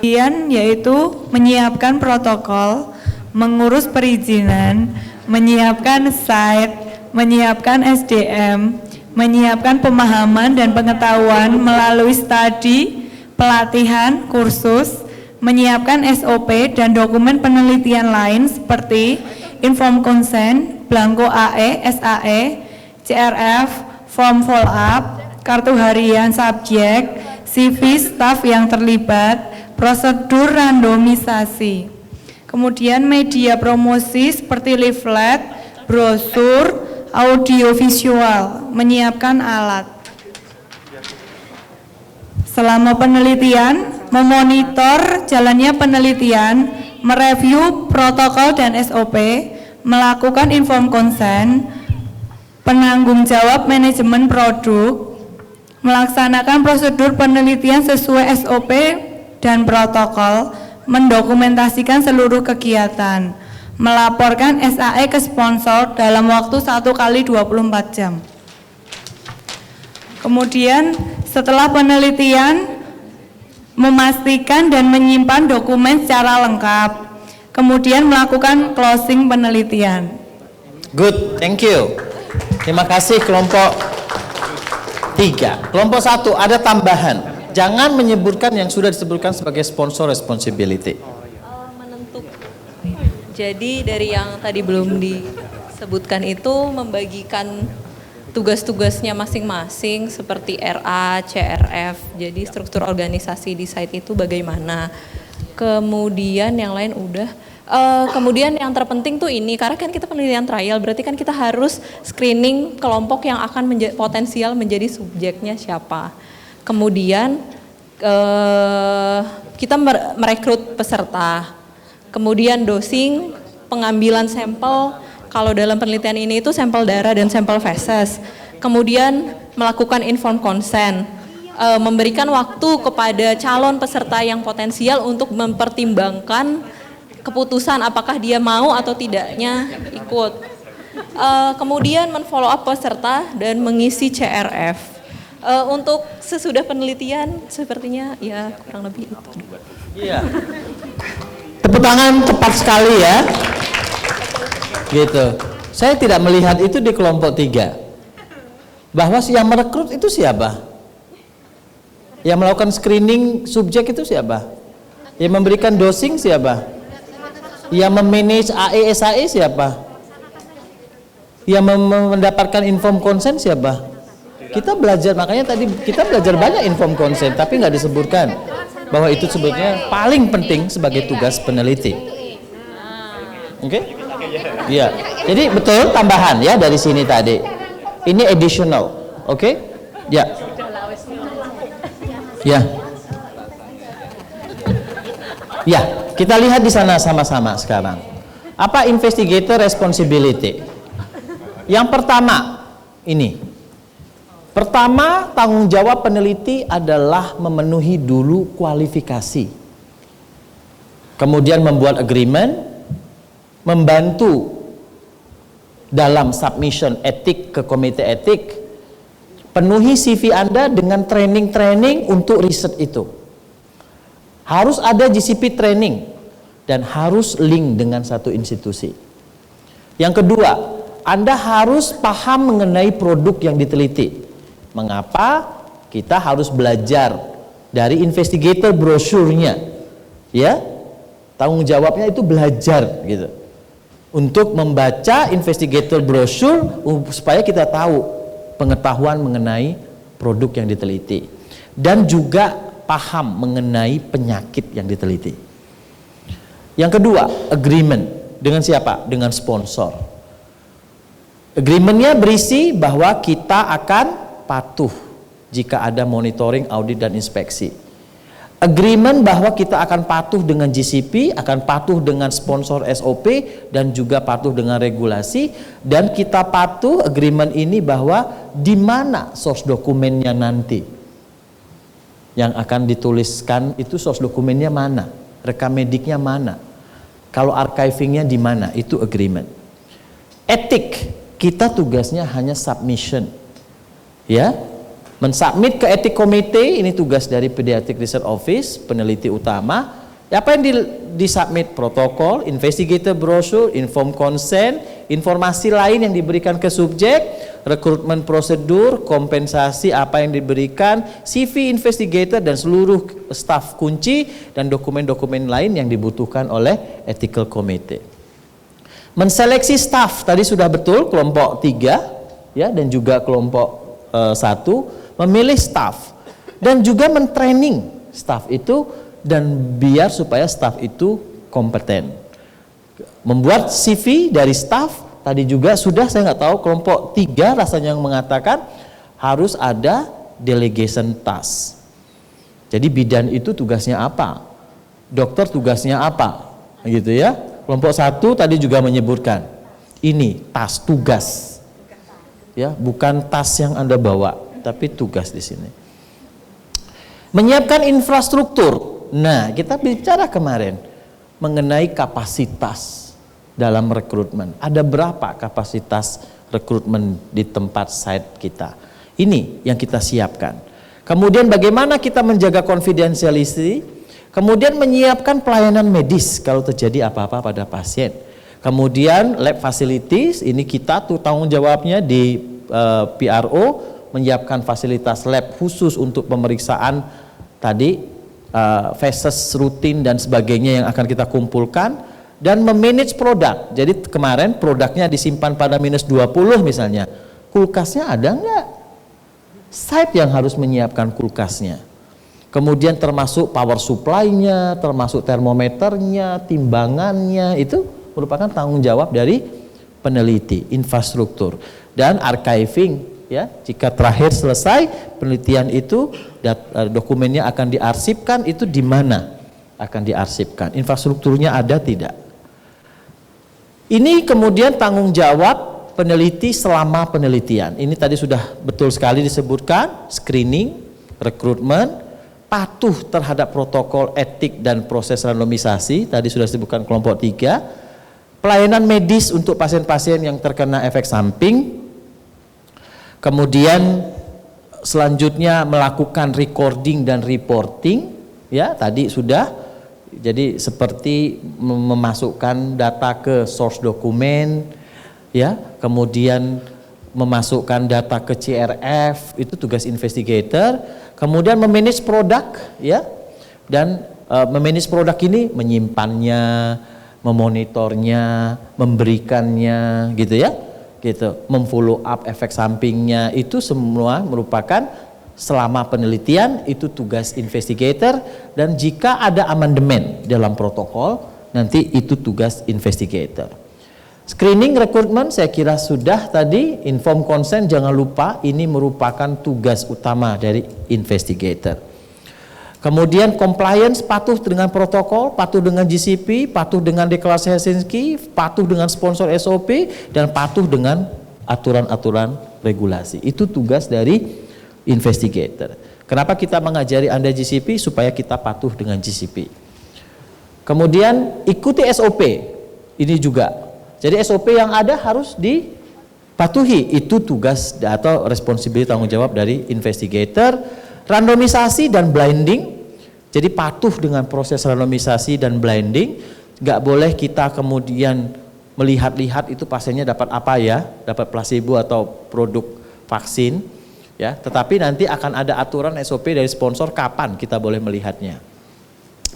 Yaitu menyiapkan protokol, mengurus perizinan, menyiapkan site, menyiapkan SDM, menyiapkan pemahaman dan pengetahuan melalui studi, pelatihan, kursus, menyiapkan SOP dan dokumen penelitian lain seperti inform consent, blanko AE, SAE, CRF, form follow up, kartu harian subjek, CV staf yang terlibat, prosedur randomisasi. Kemudian media promosi seperti leaflet, brosur, audiovisual, menyiapkan alat. Selama penelitian, memonitor jalannya penelitian, mereview protokol dan SOP, melakukan inform consent, penanggung jawab manajemen produk, melaksanakan prosedur penelitian sesuai SOP dan protokol, mendokumentasikan seluruh kegiatan, melaporkan SAE ke sponsor dalam waktu 1 kali 24 jam. Kemudian setelah penelitian, memastikan dan menyimpan dokumen secara lengkap, kemudian melakukan closing penelitian. Good, thank you. Terima kasih kelompok 3. Kelompok 1 ada tambahan. Jangan menyebutkan yang sudah disebutkan sebagai sponsor responsibility. Jadi dari yang tadi belum disebutkan itu membagikan tugas-tugasnya masing-masing seperti RA, CRF. Jadi struktur organisasi di site itu bagaimana. Kemudian yang lain udah. Kemudian yang terpenting tuh ini, karena kan kita penelitian trial, berarti kan kita harus screening kelompok yang akan potensial menjadi subjeknya siapa. Kemudian kita merekrut peserta. Kemudian dosing, pengambilan sampel, kalau dalam penelitian ini itu sampel darah dan sampel feses. Kemudian melakukan informed consent, memberikan waktu kepada calon peserta yang potensial untuk mempertimbangkan keputusan apakah dia mau atau tidaknya ikut. Kemudian men-follow up peserta dan mengisi CRF. Untuk sesudah penelitian sepertinya ya kurang lebih itu. Iya. Tepuk tangan cepat sekali ya. Gitu. Saya tidak melihat itu di kelompok 3. Bahwa yang merekrut itu siapa? Yang melakukan screening subjek itu siapa? Yang memberikan dosing siapa? Yang memanage AE SAE siapa? Yang mendapatkan inform consent siapa? Kita belajar, makanya tadi kita belajar banyak inform consent, tapi nggak disebutkan bahwa itu sebetulnya paling penting sebagai tugas peneliti. Oke? Iya. Jadi betul tambahan ya dari sini tadi. Ini additional. Oke? Ya. Ya. Ya, kita lihat di sana sama-sama sekarang. Apa investigator responsibility? Yang pertama ini. Pertama, tanggung jawab peneliti adalah memenuhi dulu kualifikasi. Kemudian membuat agreement, membantu dalam submission etik ke komite etik, penuhi CV Anda dengan training-training untuk riset itu. Harus ada GCP training dan harus link dengan satu institusi. Yang kedua, Anda harus paham mengenai produk yang diteliti. Mengapa kita harus belajar dari investigator brosurnya, ya? Tanggung jawabnya itu belajar gitu. Untuk membaca investigator brosur supaya kita tahu pengetahuan mengenai produk yang diteliti dan juga paham mengenai penyakit yang diteliti. Yang kedua, agreement dengan siapa? Dengan sponsor. Agreementnya berisi bahwa kita akan patuh jika ada monitoring, audit, dan inspeksi. Agreement bahwa kita akan patuh dengan GCP, akan patuh dengan sponsor SOP, dan juga patuh dengan regulasi. Dan kita patuh agreement ini bahwa di mana source dokumennya nanti yang akan dituliskan itu source dokumennya mana, rekam mediknya mana, kalau archivingnya di mana, itu agreement. Etik, kita tugasnya hanya submission. Ya, Mensubmit ke etik komite, ini tugas dari Pediatric Research Office, peneliti utama. Apa yang disubmit? Protokol, investigator brochure, informed consent, informasi lain yang diberikan ke subjek, rekrutmen prosedur, kompensasi apa yang diberikan, CV investigator dan seluruh staf kunci, dan dokumen-dokumen lain yang dibutuhkan oleh ethical committee. Menseleksi staf, tadi sudah betul, kelompok 3 ya, dan juga kelompok 1, memilih staf dan juga mentraining staf itu, dan biar supaya staf itu kompeten. Membuat CV dari staf, tadi juga sudah, saya nggak tahu kelompok 3 rasanya yang mengatakan harus ada delegation task. Jadi bidan itu tugasnya apa? Dokter tugasnya apa? Gitu ya. Kelompok 1 tadi juga menyebutkan ini tas tugas. Ya, bukan tas yang Anda bawa, tapi tugas di sini. Menyiapkan infrastruktur. Nah, kita bicara kemarin mengenai kapasitas dalam rekrutmen. Ada berapa kapasitas rekrutmen di tempat site kita? Ini yang kita siapkan. Kemudian bagaimana kita menjaga confidentiality? Kemudian menyiapkan pelayanan medis kalau terjadi apa-apa pada pasien. Kemudian lab facilities, ini kita tuh tanggung jawabnya di PRO, menyiapkan fasilitas lab khusus untuk pemeriksaan tadi, phases rutin dan sebagainya yang akan kita kumpulkan, dan memanage produk. Jadi kemarin produknya disimpan pada minus 20 misalnya, kulkasnya ada enggak? Site yang harus menyiapkan kulkasnya. Kemudian termasuk power supply-nya, termasuk termometernya, timbangannya, itu merupakan tanggung jawab dari peneliti, infrastruktur. Dan archiving, ya, jika terakhir selesai penelitian itu, dokumennya akan diarsipkan, itu di mana akan diarsipkan, infrastrukturnya ada tidak. Ini kemudian tanggung jawab peneliti selama penelitian. Ini tadi sudah betul sekali disebutkan, screening, rekrutmen, patuh terhadap protokol etik dan proses randomisasi, tadi sudah disebutkan kelompok 3, pelayanan medis untuk pasien-pasien yang terkena efek samping. Kemudian selanjutnya melakukan recording dan reporting, ya tadi sudah. Jadi seperti memasukkan data ke source dokumen, ya, kemudian memasukkan data ke CRF, itu tugas investigator. Kemudian memanage produk, ya, dan memanage produk ini menyimpannya, memonitornya, memberikannya, gitu ya. Gitu, memfollow up efek sampingnya, itu semua merupakan selama penelitian, itu tugas investigator. Dan jika ada amandemen dalam protokol, nanti itu tugas investigator. Screening rekrutmen saya kira sudah tadi, informed consent jangan lupa, ini merupakan tugas utama dari investigator. Kemudian compliance, patuh dengan protokol, patuh dengan GCP, patuh dengan deklarasi Helsinki, patuh dengan sponsor SOP, dan patuh dengan aturan-aturan regulasi. Itu tugas dari investigator. Kenapa kita mengajari Anda GCP? Supaya kita patuh dengan GCP. Kemudian ikuti SOP, ini juga. Jadi SOP yang ada harus dipatuhi, itu tugas atau responsibility tanggung jawab dari investigator. Randomisasi dan blinding, jadi patuh dengan proses randomisasi dan blinding. Gak boleh kita kemudian melihat-lihat itu pasiennya dapat apa ya, dapat placebo atau produk vaksin, ya. Tetapi nanti akan ada aturan SOP dari sponsor kapan kita boleh melihatnya,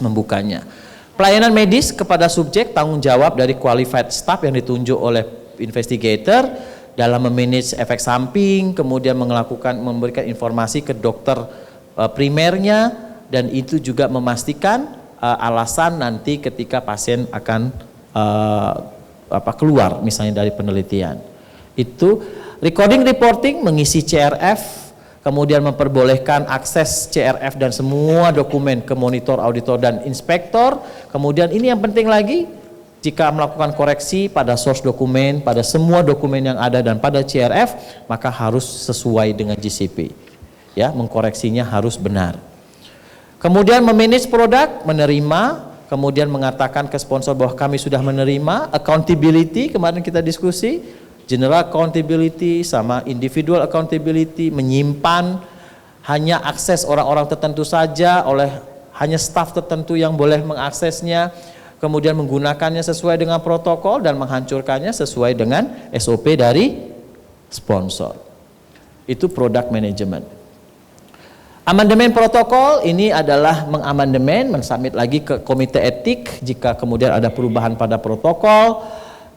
membukanya. Pelayanan medis kepada subjek, tanggung jawab dari qualified staff yang ditunjuk oleh investigator dalam memanage efek samping, kemudian memberikan informasi ke dokter primernya, dan itu juga memastikan alasan nanti ketika pasien akan keluar misalnya dari penelitian. Itu recording reporting, mengisi CRF, kemudian memperbolehkan akses CRF dan semua dokumen ke monitor, auditor, dan inspektor. Kemudian ini yang penting lagi, jika melakukan koreksi pada source dokumen, pada semua dokumen yang ada dan pada CRF, maka harus sesuai dengan GCP. Ya, mengkoreksinya harus benar. Kemudian memanage produk, menerima, kemudian mengatakan ke sponsor bahwa kami sudah menerima. Accountability, kemarin kita diskusi, general accountability sama individual accountability, menyimpan hanya akses orang-orang tertentu saja, oleh hanya staf tertentu yang boleh mengaksesnya, kemudian menggunakannya sesuai dengan protokol dan menghancurkannya sesuai dengan SOP dari sponsor. Itu product management. Amandemen protokol ini adalah mengamandemen, mensubmit lagi ke komite etik jika kemudian ada perubahan pada protokol,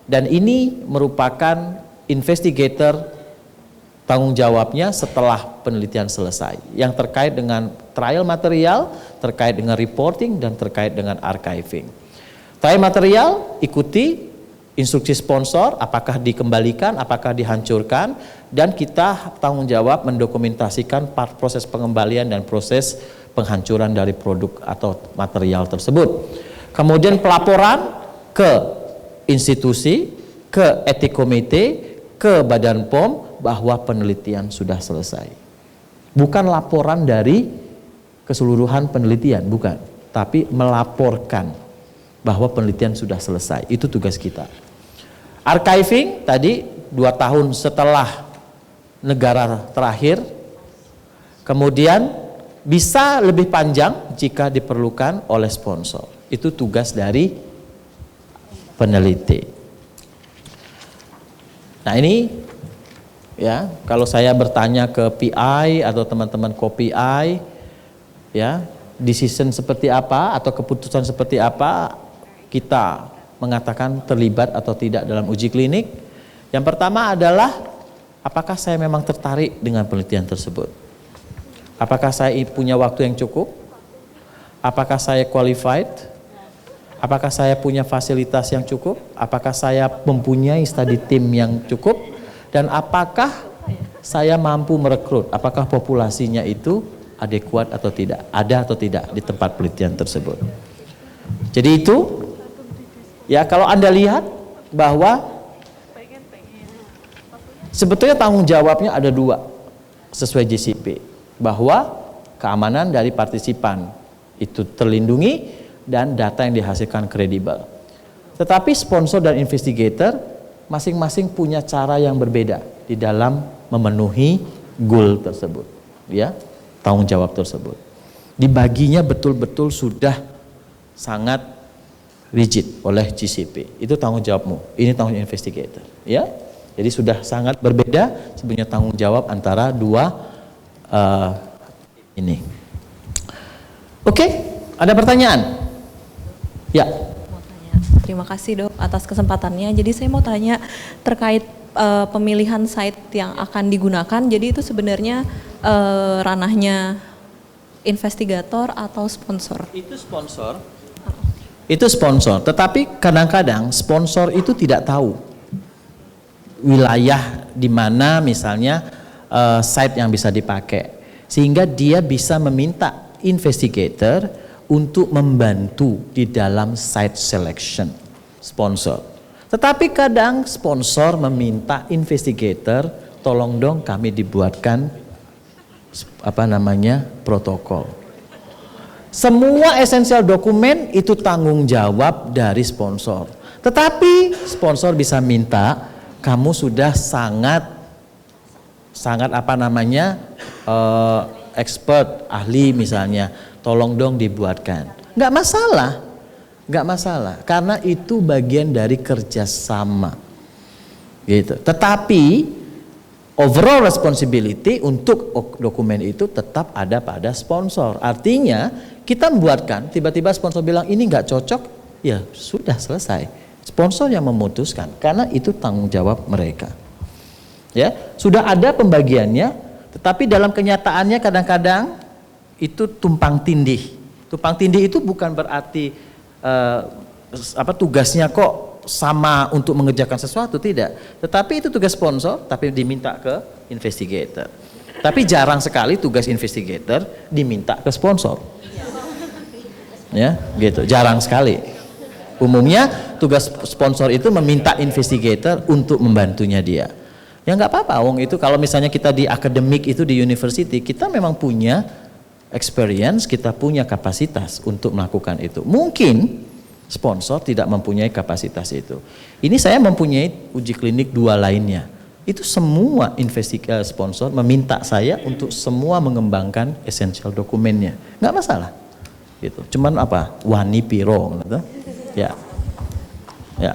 dan ini merupakan investigator tanggung jawabnya setelah penelitian selesai yang terkait dengan trial material, terkait dengan reporting, dan terkait dengan archiving. Trial material ikuti instruksi sponsor, apakah dikembalikan, apakah dihancurkan, dan kita tanggung jawab mendokumentasikan proses pengembalian dan proses penghancuran dari produk atau material tersebut. Kemudian pelaporan ke institusi, ke etik komite, ke Badan POM bahwa penelitian sudah selesai. Bukan laporan dari keseluruhan penelitian, bukan, tapi melaporkan bahwa penelitian sudah selesai. Itu tugas kita. Archiving tadi 2 tahun setelah negara terakhir, kemudian bisa lebih panjang jika diperlukan oleh sponsor. Itu tugas dari peneliti. Nah ini ya, kalau saya bertanya ke PI atau teman-teman co-PI, ya, decision seperti apa atau keputusan seperti apa kita mengatakan terlibat atau tidak dalam uji klinik. Yang pertama adalah apakah saya memang tertarik dengan penelitian tersebut? Apakah saya punya waktu yang cukup? Apakah saya qualified? Apakah saya punya fasilitas yang cukup? Apakah saya mempunyai study team yang cukup? Dan apakah saya mampu merekrut? Apakah populasinya itu adekuat atau tidak? Ada atau tidak di tempat penelitian tersebut? Jadi itu, ya, kalau Anda lihat bahwa sebetulnya tanggung jawabnya ada 2 sesuai JCP, bahwa keamanan dari partisipan itu terlindungi dan data yang dihasilkan kredibel. Tetapi sponsor dan investigator masing-masing punya cara yang berbeda di dalam memenuhi goal tersebut, ya, tanggung jawab tersebut. Dibaginya betul-betul sudah sangat rigid oleh GCP. Itu tanggung jawabmu, ini tanggung jawab investigator, ya. Jadi sudah sangat berbeda sebenarnya tanggung jawab antara 2 ini. Oke, ada pertanyaan? Ya. Terima kasih Dok atas kesempatannya. Jadi saya mau tanya terkait pemilihan site yang akan digunakan. Jadi itu sebenarnya ranahnya investigator atau sponsor? Itu sponsor. Itu sponsor. Tetapi kadang-kadang sponsor itu tidak tahu wilayah di mana misalnya site yang bisa dipakai, sehingga dia bisa meminta investigator untuk membantu di dalam site selection sponsor. Tetapi kadang sponsor meminta investigator, tolong dong kami dibuatkan protokol. Semua esensial dokumen itu tanggung jawab dari sponsor. Tetapi sponsor bisa minta, kamu sudah sangat expert, ahli misalnya, tolong dong dibuatkan. Nggak masalah, karena itu bagian dari kerjasama, gitu. Tetapi overall responsibility untuk dokumen itu tetap ada pada sponsor. Artinya kita membuatkan, tiba-tiba sponsor bilang ini nggak cocok, ya sudah selesai. Sponsor yang memutuskan, karena itu tanggung jawab mereka. Ya, sudah ada pembagiannya, tetapi dalam kenyataannya kadang-kadang itu tumpang tindih. Tumpang tindih itu bukan berarti tugasnya kok sama untuk mengerjakan sesuatu, tidak. Tetapi itu tugas sponsor, tapi diminta ke investigator. Tapi jarang sekali tugas investigator diminta ke sponsor. Ya, gitu. Jarang sekali. Umumnya tugas sponsor itu meminta investigator untuk membantunya dia. Ya nggak apa-apa, wong itu kalau misalnya kita di akademik itu di university, kita memang punya experience, kita punya kapasitas untuk melakukan itu. Mungkin sponsor tidak mempunyai kapasitas itu. Ini saya mempunyai uji klinik 2 lainnya. Itu semua sponsor meminta saya untuk semua mengembangkan essential dokumennya. Nggak masalah. Gitu. Cuman apa? Wani piro gitu. Ya. Ya.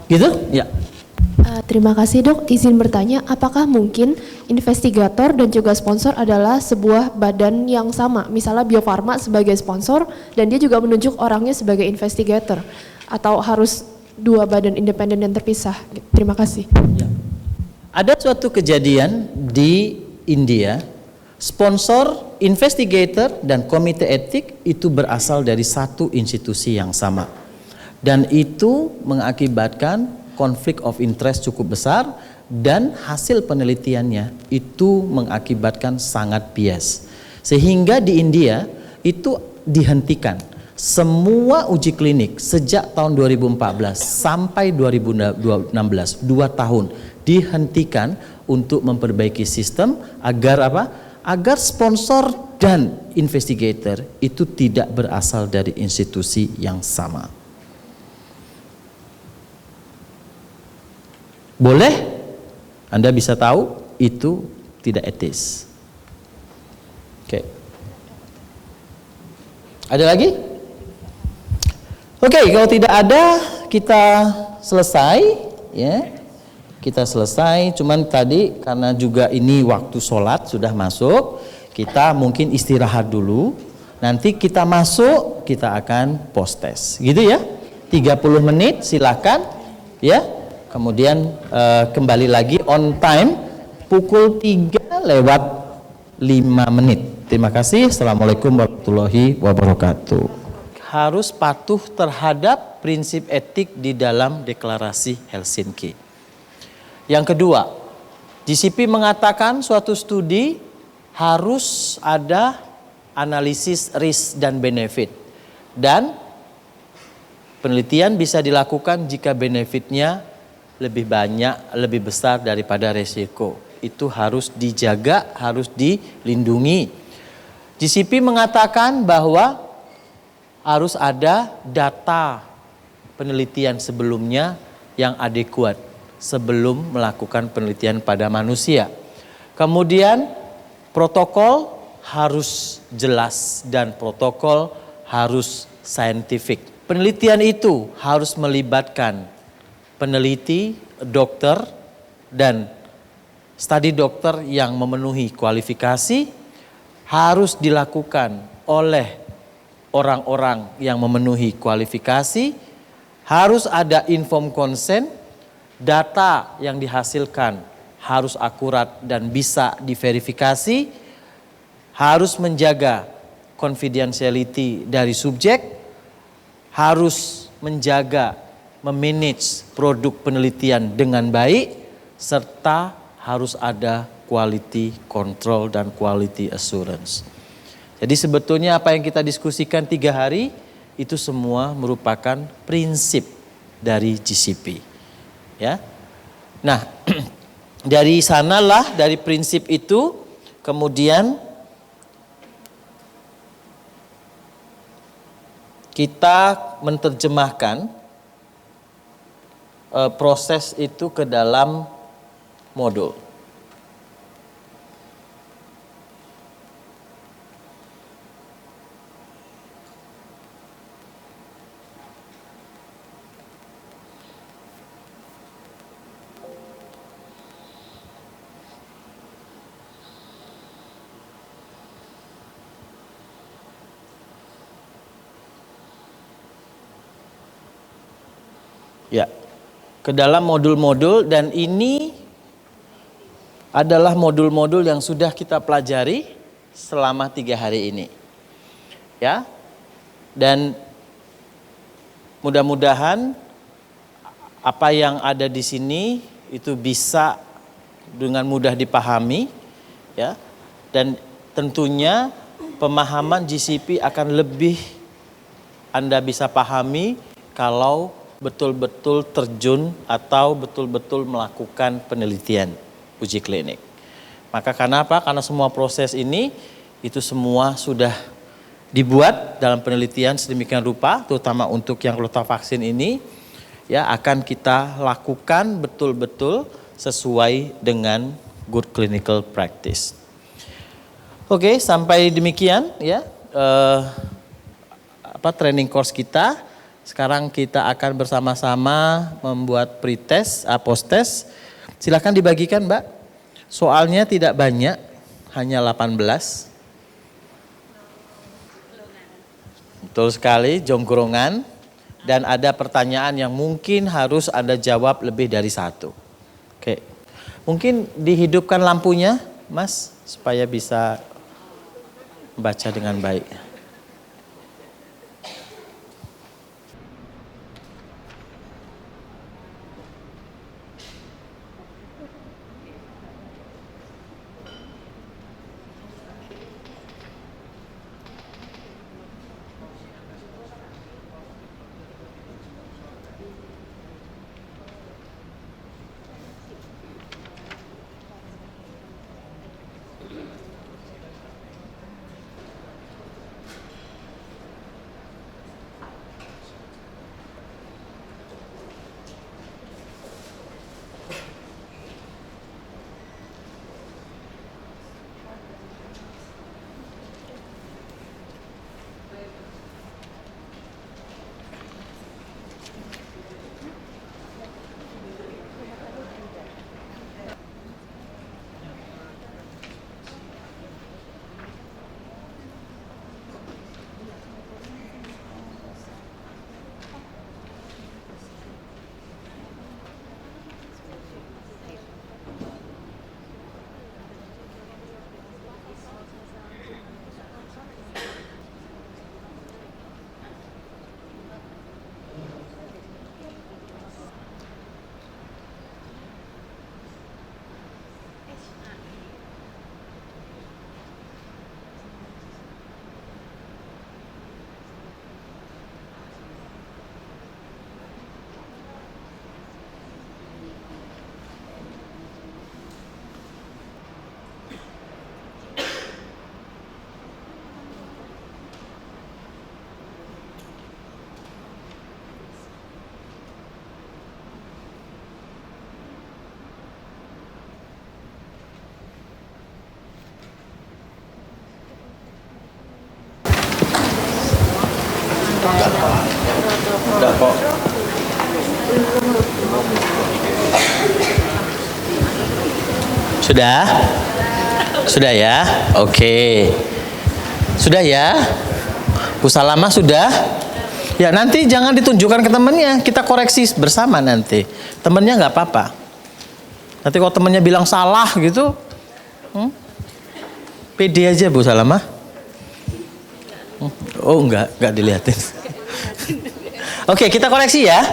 Gitu? Ya. Terima kasih Dok, izin bertanya, apakah mungkin investigator dan juga sponsor adalah sebuah badan yang sama? Misalnya Bio Farma sebagai sponsor dan dia juga menunjuk orangnya sebagai investigator, atau harus dua badan independen yang terpisah? Terima kasih. Ya. Ada suatu kejadian di India, sponsor, investigator, dan komite etik itu berasal dari satu institusi yang sama. Dan itu mengakibatkan konflik of interest cukup besar dan hasil penelitiannya itu mengakibatkan sangat bias. Sehingga di India itu dihentikan. Semua uji klinik sejak tahun 2014 sampai 2016, 2 tahun dihentikan untuk memperbaiki sistem agar apa? Agar sponsor dan investigator itu tidak berasal dari institusi yang sama. Boleh? Anda bisa tahu itu tidak etis. Oke. Ada lagi? Oke, kalau tidak ada kita selesai ya. Kita selesai, cuman tadi karena juga ini waktu sholat sudah masuk, kita mungkin istirahat dulu. Nanti kita masuk, kita akan post test. Gitu ya. 30 menit silakan ya. Kemudian kembali lagi on time pukul 3:05. Terima kasih. Assalamualaikum warahmatullahi wabarakatuh. Harus patuh terhadap prinsip etik di dalam deklarasi Helsinki. Yang kedua, GCP mengatakan suatu studi harus ada analisis risk dan benefit. Dan penelitian bisa dilakukan jika benefitnya lebih banyak, lebih besar daripada resiko. Itu harus dijaga, harus dilindungi. GCP mengatakan bahwa harus ada data penelitian sebelumnya yang adekuat sebelum melakukan penelitian pada manusia. Kemudian protokol harus jelas dan protokol harus saintifik. Penelitian itu harus melibatkan peneliti, dokter, dan studi dokter yang memenuhi kualifikasi, harus dilakukan oleh orang-orang yang memenuhi kualifikasi, harus ada informed consent, data yang dihasilkan harus akurat dan bisa diverifikasi, harus menjaga confidentiality dari subjek, harus menjaga memanage produk penelitian dengan baik, serta harus ada quality control dan quality assurance. Jadi sebetulnya apa yang kita diskusikan 3 hari itu semua merupakan prinsip dari GCP. Ya. Nah, dari sanalah, dari prinsip itu kemudian kita menerjemahkan proses itu ke dalam modul. Ya. Ke dalam modul-modul, dan ini adalah modul-modul yang sudah kita pelajari selama 3 hari ini. Ya. Dan mudah-mudahan apa yang ada di sini itu bisa dengan mudah dipahami, ya. Dan tentunya pemahaman GCP akan lebih Anda bisa pahami kalau betul-betul terjun atau betul-betul melakukan penelitian uji klinik. Maka karena apa? Karena semua proses ini itu semua sudah dibuat dalam penelitian sedemikian rupa, terutama untuk yang vaksin ini, ya akan kita lakukan betul-betul sesuai dengan good clinical practice. Oke, sampai demikian ya training course kita. Sekarang kita akan bersama-sama membuat pretest, post-test. Silakan dibagikan, Mbak. Soalnya tidak banyak, hanya 18. Betul sekali, jongkrongan. Dan ada pertanyaan yang mungkin harus Anda jawab lebih dari satu. Oke, mungkin dihidupkan lampunya, Mas, supaya bisa baca dengan baik. Udah kok. Sudah? Sudah ya? Oke. Sudah ya? Bu Salamah sudah? Ya nanti jangan ditunjukkan ke temennya, kita koreksi bersama nanti. Temennya nggak apa-apa. Nanti kalau temennya bilang salah gitu, pede aja Bu Salamah. Oh enggak dilihatin. Oke, kita koreksi ya.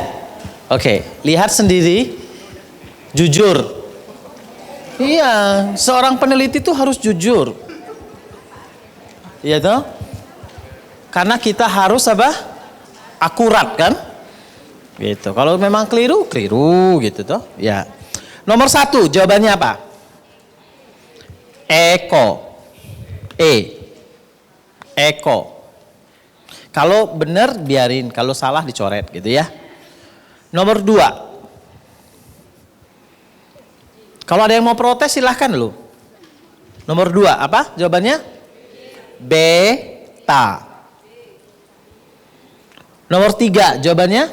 Oke, lihat sendiri, jujur. Iya, seorang peneliti itu harus jujur. Iya toh? Karena kita harus apa? Akurat kan? Gitu. Kalau memang keliru gitu toh. Ya. Nomor 1, jawabannya apa? Eko. Kalau benar biarin, kalau salah dicoret gitu ya. Nomor 2. Kalau ada yang mau protes silahkan loh. Nomor 2 apa jawabannya? Beta. Nomor 3 jawabannya?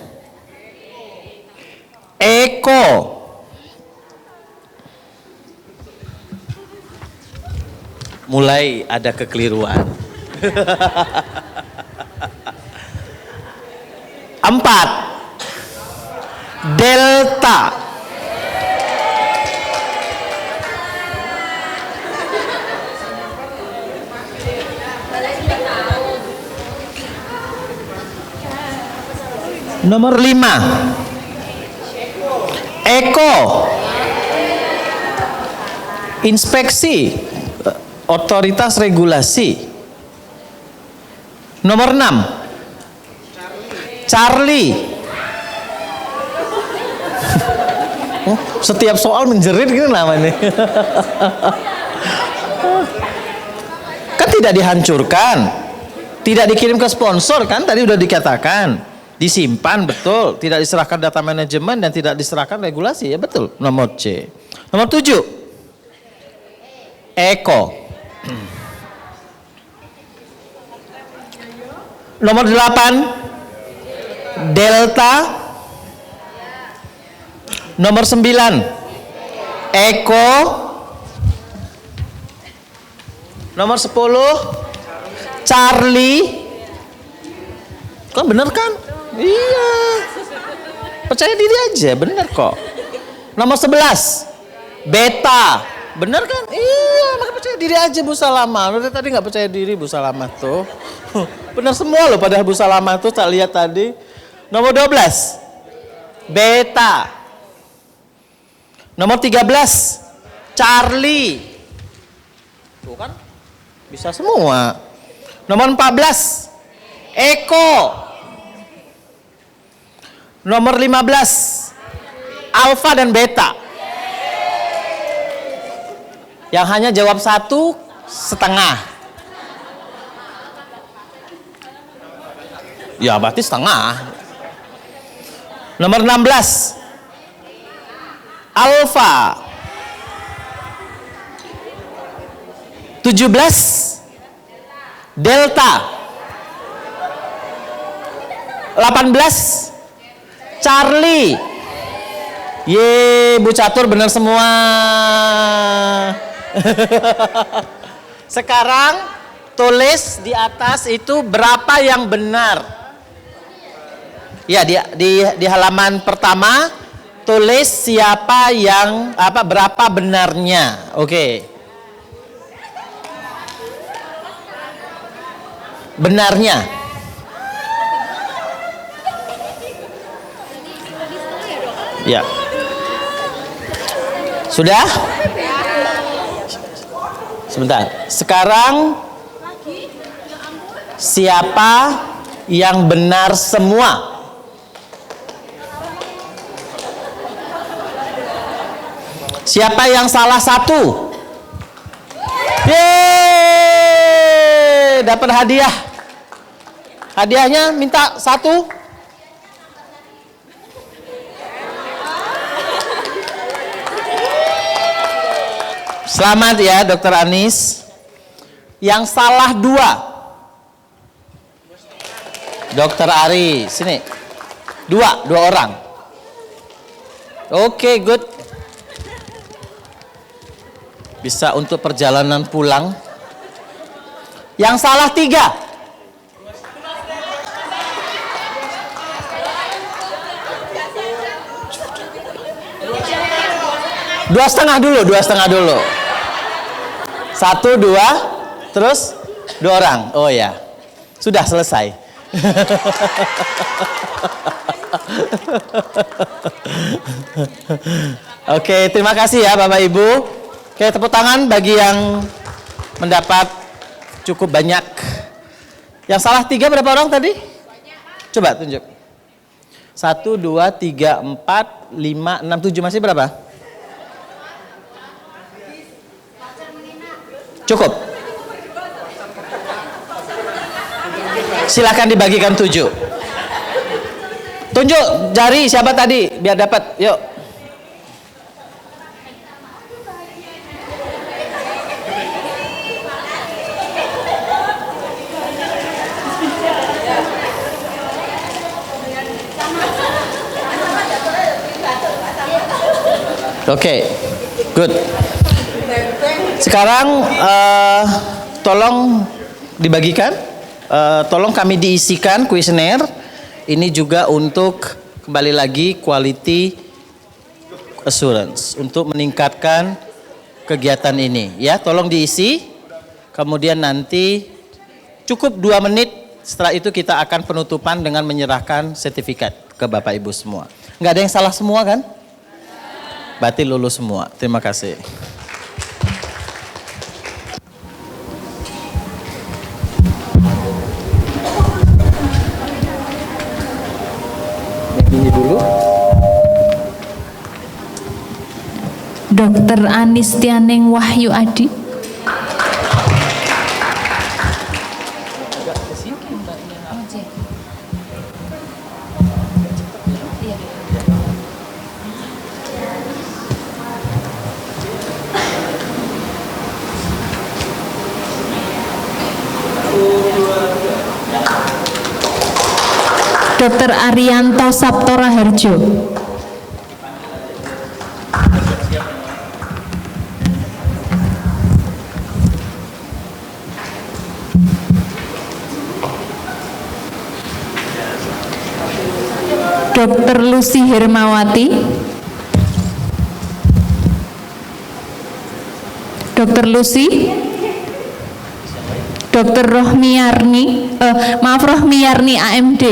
Eko. Mulai ada kekeliruan. 4. Delta. Nomor 5. Eko. Inspeksi. Otoritas regulasi. Nomor 6. Charlie. Oh, setiap soal menjerit gitu namanya. Kan tidak dihancurkan. Tidak dikirim ke sponsor kan tadi udah dikatakan. Disimpan, betul. Tidak diserahkan data manajemen dan tidak diserahkan regulasi, ya betul. Nomor C. Nomor 7. Eko. Nomor 8. Delta. Nomor 9. Eko. Nomor 10. Charlie. Kan bener kan? Iya. Percaya diri aja, bener kok. Nomor 11. Beta. Bener kan? Iya, maka percaya diri aja Bu Salama. Lu tadi nggak percaya diri Bu Salama tuh. Bener semua loh padahal Bu Salama tuh tak lihat tadi. Nomor 12. Beta. Nomor 13. Charlie. Tuh kan? Bisa semua. Nomor 14. Eko. Nomor 15. Alfa dan Beta. Yang hanya jawab 1,5. Ya berarti setengah. Nomor 16. Alfa. 17. Delta. 18. Charlie. Ye, Bu Catur benar semua. Sekarang tulis di atas itu berapa yang benar. Ya, di halaman pertama tulis siapa yang berapa benarnya. Oke. Benarnya. Ya. Sudah? Sebentar. Sekarang siapa yang benar semua? Siapa yang salah satu? Yeay, dapat hadiah. Hadiahnya minta 1. Selamat ya Dokter Anis. Yang salah 2. Dokter Ari, sini. 2 orang. Oke, good. Bisa untuk perjalanan pulang. Yang salah 3. Dua setengah dulu. 1, 2, terus 2 orang. Oh ya, sudah selesai. Oke, terima kasih ya Bapak Ibu. Oke, tepuk tangan bagi yang mendapat cukup banyak. Yang salah 3 berapa orang tadi? Coba tunjuk. 1, 2, 3, 4, 5, 6, 7. Masih berapa? Cukup. Silakan dibagikan 7. Tunjuk jari siapa tadi biar dapat. Yuk. Oke, good. Sekarang tolong dibagikan, tolong kami diisikan kuesioner. Ini juga untuk kembali lagi quality assurance untuk meningkatkan kegiatan ini. Ya, tolong diisi. Kemudian nanti cukup 2 menit. Setelah itu kita akan penutupan dengan menyerahkan sertifikat ke Bapak Ibu semua. Nggak ada yang salah semua kan? Berarti lulus semua. Terima kasih. Ini dulu. Dr. Anis Tianing Wahyu Adi. Dr. Arianto Saptora Harjo. Dr. Lucy Hermawati. Dr. Lucy. Dr. Rohmiyarni, Rohmiyarni AMD.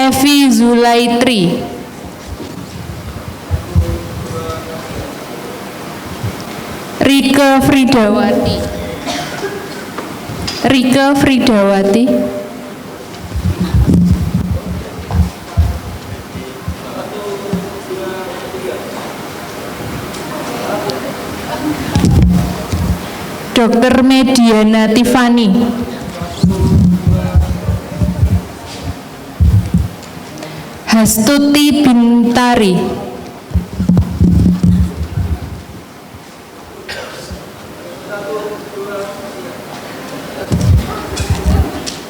Evi Zulaitri. Rike Fridawati. Rike Fridawati. Dr. Mediana Tiffany. Hastuti Bintari.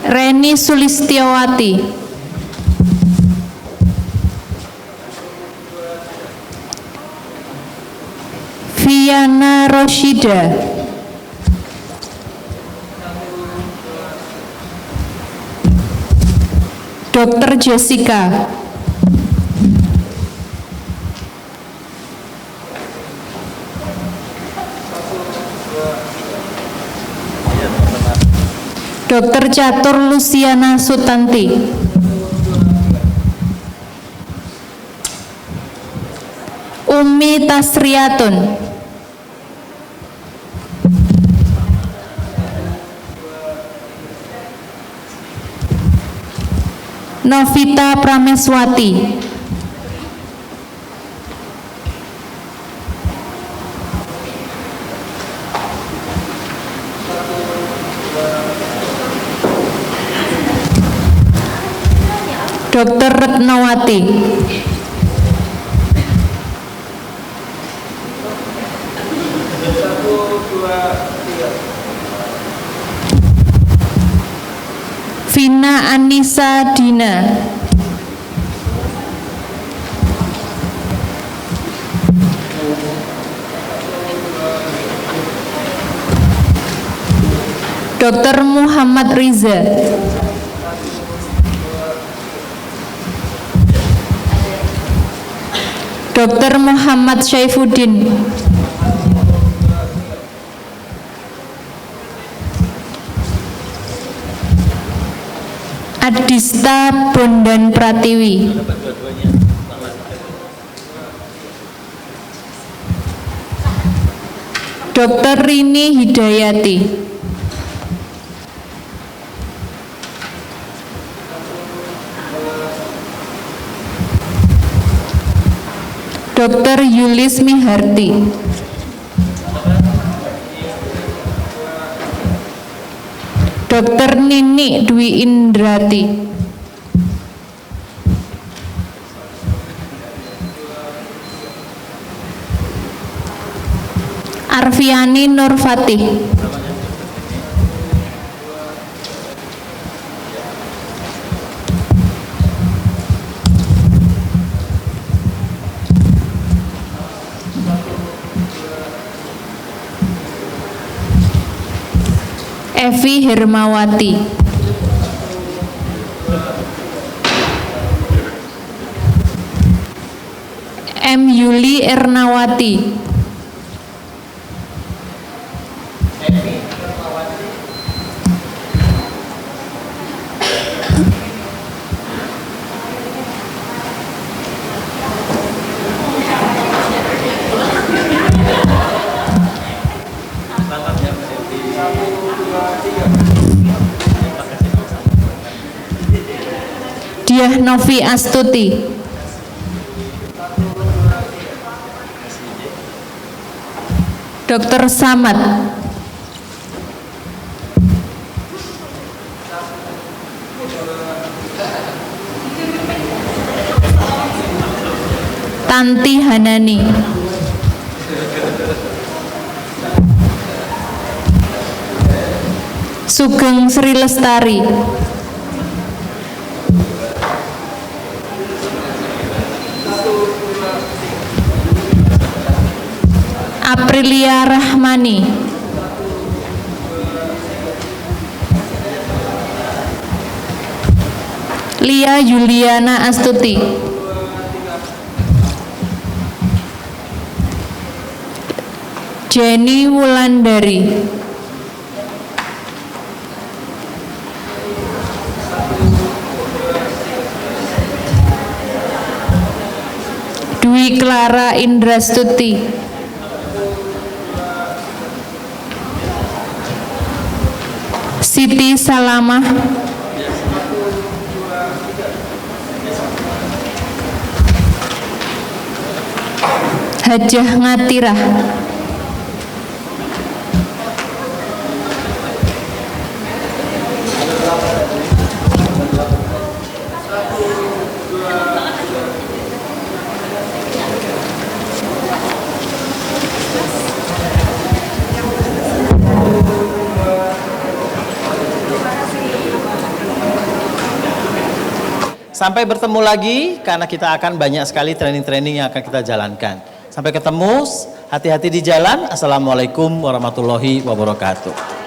Reni Sulistiawati. Viana Roshida. Dr. Jessica. Dr. Catur Luciana Sutanti. Umi Tasriatun. Novita Prameswati. Dr. Retnawati. Vina Anissa Dina. Dr. Muhammad Riza. Dr. Muhammad Syaifuddin. Adista Bondan Pratiwi. Dr. Rini Hidayati. Dr. Yulis Miharti. Dr. Nini Dwi Indrati. Arfiani Nur Fatih. Evi Hermawati. M. Yuli Ernawati. Diah Novi Astuti. Dr. Samad. Tanti Hanani. Sugeng Sri Lestari. Aprilia Rahmani. Lia Juliana Astuti. Jenny Wulandari. Dwi Clara Indrastuti. Siti Salamah. Hajah Ngatirah. Sampai bertemu lagi, karena kita akan banyak sekali training-training yang akan kita jalankan. Sampai ketemu, hati-hati di jalan. Assalamualaikum warahmatullahi wabarakatuh.